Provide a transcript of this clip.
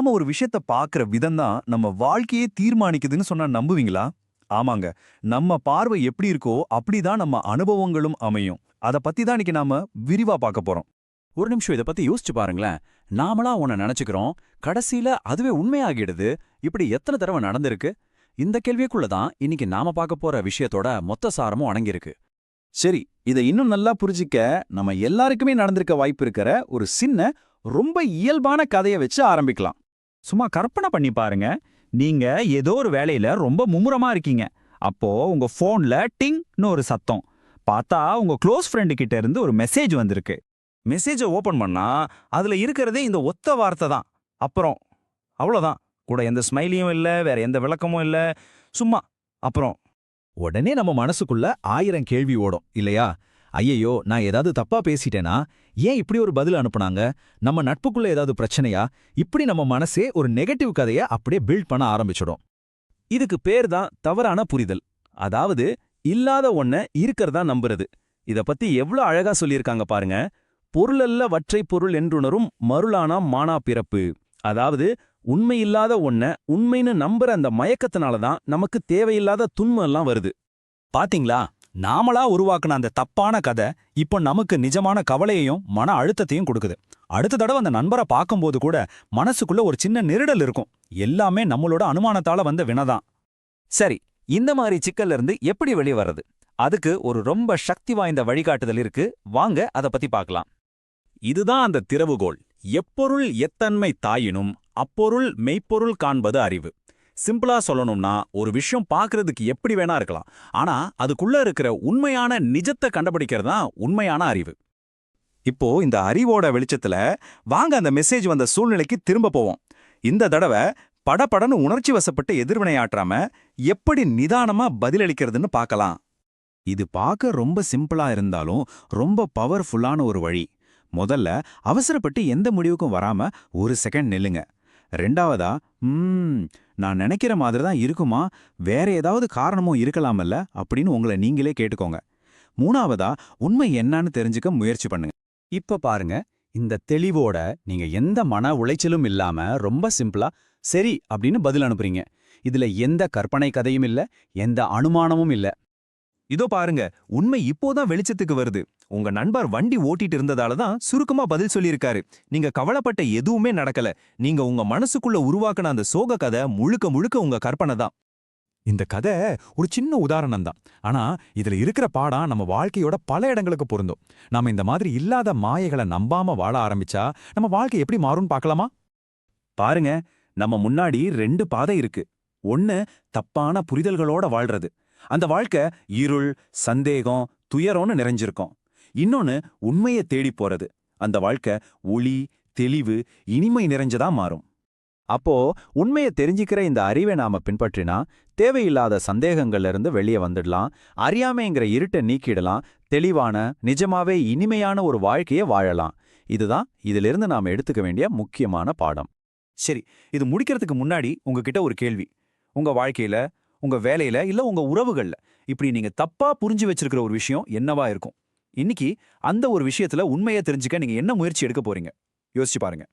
நாம ஒரு விஷயத்த பார்க்குற விதம் தான் நம்ம வாழ்க்கையே தீர்மானிக்குதுன்னு சொன்னா நம்புவீங்களா? ஆமாங்க. நம்ம பார்வை எப்படி இருக்கோ அப்படிதான் நம்ம அனுபவங்களும் அமையும். அத பத்தி தான் இன்னைக்கு நாம விரிவா பார்க்க போறோம். ஒரு நிமிஷம் இத பத்தி யோசிச்சு பாருங்களேன். நாமளா ஒண்ண நெனச்சுக்கிறோம், கடைசியில அதுவே உண்மையாகிடுது. இப்படி எத்தனை தடவ நடந்திருக்கு? இந்த கேள்விக்குள்ள தான் இன்னைக்கு நாம பார்க்க போற விஷயத்தோட மொத்த சாரமும் அடங்கியிருக்கு. சரி, இத இன்னும் நல்லா புரிஞ்சிக்க நம்ம எல்லாருக்குமே நடந்திருக்க வாய்ப்பு இருக்கிற ஒரு சின்ன, ரொம்ப இயல்பான கதைய வச்சு ஆரம்பிக்கலாம். சும்மா கற்பனை பண்ணி பாருங்க. நீங்க ஏதோ ஒரு வேலையில ரொம்ப மும்முரமா இருக்கீங்க. அப்போ உங்க போன்ல டிங்னு ஒரு சத்தம். பார்த்தா உங்க க்ளோஸ் ஃப்ரெண்டு கிட்ட இருந்து ஒரு மெசேஜ் வந்திருக்கு. மெசேஜை ஓபன் பண்ணா அதுல இருக்கிறதே இந்த ஒத்த வார்த்தை தான். அப்புறம் அவ்வளோதான். கூட எந்த ஸ்மைலியும் இல்ல, வேற எந்த விளக்கமும் இல்ல. சும்மா அப்புறம். உடனே நம்ம மனசுக்குள்ள 1000 கேள்வி ஓடும் இல்லையா? ஐயையோ, நான் ஏதாவது தப்பா பேசிட்டேனா? ஏன் இப்படி ஒரு பதில் அனுப்புனாங்க? நம்ம நட்புக்குள்ள ஏதாவது பிரச்சனையா? இப்படி நம்ம மனசே ஒரு நெகட்டிவ் கதைய அப்படியே பில்ட் பண்ண ஆரம்பிச்சிடும். இதுக்கு பேர் தான் தவறான புரிதல். அதாவது இல்லாத ஒன்ன இருக்கிறதா நம்புறது. இத பத்தி எவ்ளோ அழகா சொல்லியிருக்காங்க பாருங்க. பொருளல்ல வற்றை பொருள் என்றுணரும் மருளானாம் மானா பிறப்பு. அதாவது உண்மையில்லாத ஒன்ன உண்மைன்னு நம்புற அந்த மயக்கத்தினால தான் நமக்கு தேவையில்லாத துன்பம் எல்லாம் வருது. பாத்தீங்களா? நாமளா உருவாக்குன அந்த தப்பான கதை இப்போ நமக்கு நிஜமான கவலையையும் மன அழுத்தத்தையும் கொடுக்குது. அடுத்த தடவை அந்த நண்பரை பார்க்கும்போது கூட மனசுக்குள்ள ஒரு சின்ன நெருடல் இருக்கும். எல்லாமே நம்மளோட அனுமானத்தால வந்த வினதான். சரி, இந்த மாதிரி சிக்கல்ல இருந்து எப்படி வெளியே வர்றது? அதுக்கு ஒரு ரொம்ப சக்தி வாய்ந்த வழிகாட்டுதல் இருக்கு. வாங்க அத பத்தி பார்க்கலாம். இதுதான் அந்த திறவுகோல். எப்பொருள் எத்தன்மை தாயினும் அப்பொருள் மெய்ப்பொருள் காண்பது அறிவு. சிம்பிளா சொல்லணும்னா, ஒரு விஷயம் பார்க்கறதுக்கு எப்படி வேணா இருக்கலாம். ஆனா அதுக்குள்ள இருக்கிற உண்மையான நிஜத்தை கண்டுபிடிக்கிறது தான் உண்மையான அறிவு. இப்போ இந்த அறிவோட வெளிச்சத்துல வாங்க அந்த மெசேஜ் வந்த சூழ்நிலைக்கு திரும்ப போவோம். இந்த தடவை படபடன்னு உணர்ச்சி வசப்பட்டு எதிர்வினையாற்றாம எப்படி நிதானமா பதிலளிக்கிறதுன்னு பார்க்கலாம். இது பார்க்க ரொம்ப சிம்பிளா இருந்தாலும் ரொம்ப பவர்ஃபுல்லான ஒரு வழி. முதல்ல அவசரப்பட்டு எந்த முடிவுக்கும் வராம ஒரு செகண்ட் நில்லுங்க. ரெண்டாவதா, நான் நினைக்கிற மாதிரி தான் இருக்குமா, வேற ஏதாவது காரணமும் இருக்கலாமல்ல அப்படின்னு உங்களை நீங்களே கேட்டுக்கோங்க. மூணாவதா, உண்மை என்னன்னு தெரிஞ்சுக்க முயற்சி பண்ணுங்க. இப்ப பாருங்க, இந்த தெளிவோட நீங்க எந்த மன உளைச்சலும் இல்லாம ரொம்ப சிம்பிளா சரி அப்படின்னு பதில் அனுப்புறீங்க. இதுல எந்த கற்பனை கதையும் இல்ல, எந்த அனுமானமும் இல்ல. இதோ பாருங்க, உண்மை இப்போதான் வெளிச்சத்துக்கு வருது. உங்க நண்பர் வண்டி ஓட்டிட்டு இருந்ததால தான் சுருக்கமா பதில் சொல்லியிருக்காரு. நீங்க கவலைப்பட்ட எதுவுமே நடக்கல. நீங்க உங்க மனசுக்குள்ள உருவாக்குன அந்த சோக கதை முழுக்க முழுக்க உங்க கற்பனை தான். இந்த கதை ஒரு சின்ன உதாரணம் தான். ஆனா இதுல இருக்கிற பாடம் நம்ம வாழ்க்கையோட பல இடங்களுக்கு பொருந்தும். நாம இந்த மாதிரி இல்லாத மாயைகளை நம்பாம வாழ ஆரம்பிச்சா நம்ம வாழ்க்கை எப்படி மாறும்னு பார்க்கலாமா? பாருங்க, நம்ம முன்னாடி 2 பாதை இருக்கு. ஒன்னு தப்பான புரிதல்களோட வாழ்றது. அந்த வாழ்க்கை இருள், சந்தேகம், துயரம்னு நிறைஞ்சிருக்கும். இன்னொன்னு உண்மையை தேடி போறது. அந்த வாழ்க்கை ஒளி, தெளிவு, இனிமை நிறைஞ்சதா மாறும். அப்போ உண்மையை தெரிஞ்சுக்கிற இந்த அறிவை நாம பின்பற்றினா தேவையில்லாத சந்தேகங்கள்ல இருந்து வெளியே வந்துடலாம். அறியாமைங்கிற இருட்டை நீக்கிடலாம். தெளிவான, நிஜமாவே இனிமையான ஒரு வாழ்க்கையை வாழலாம். இதுதான் இதிலிருந்து நாம எடுத்துக்க வேண்டிய முக்கியமான பாடம். சரி, இது முடிக்கிறதுக்கு முன்னாடி உங்ககிட்ட ஒரு கேள்வி. உங்க வாழ்க்கையில, உங்க வேலையில, இல்ல உங்க உறவுகள்ல இப்படி நீங்க தப்பா புரிஞ்சு வச்சிருக்கிற ஒரு விஷயம் என்னவா இருக்கும்? இன்னைக்கு அந்த ஒரு விஷயத்துல உண்மையை தெரிஞ்சுக்க நீங்க என்ன முயற்சி எடுக்க போறீங்க? யோசிச்சு பாருங்க.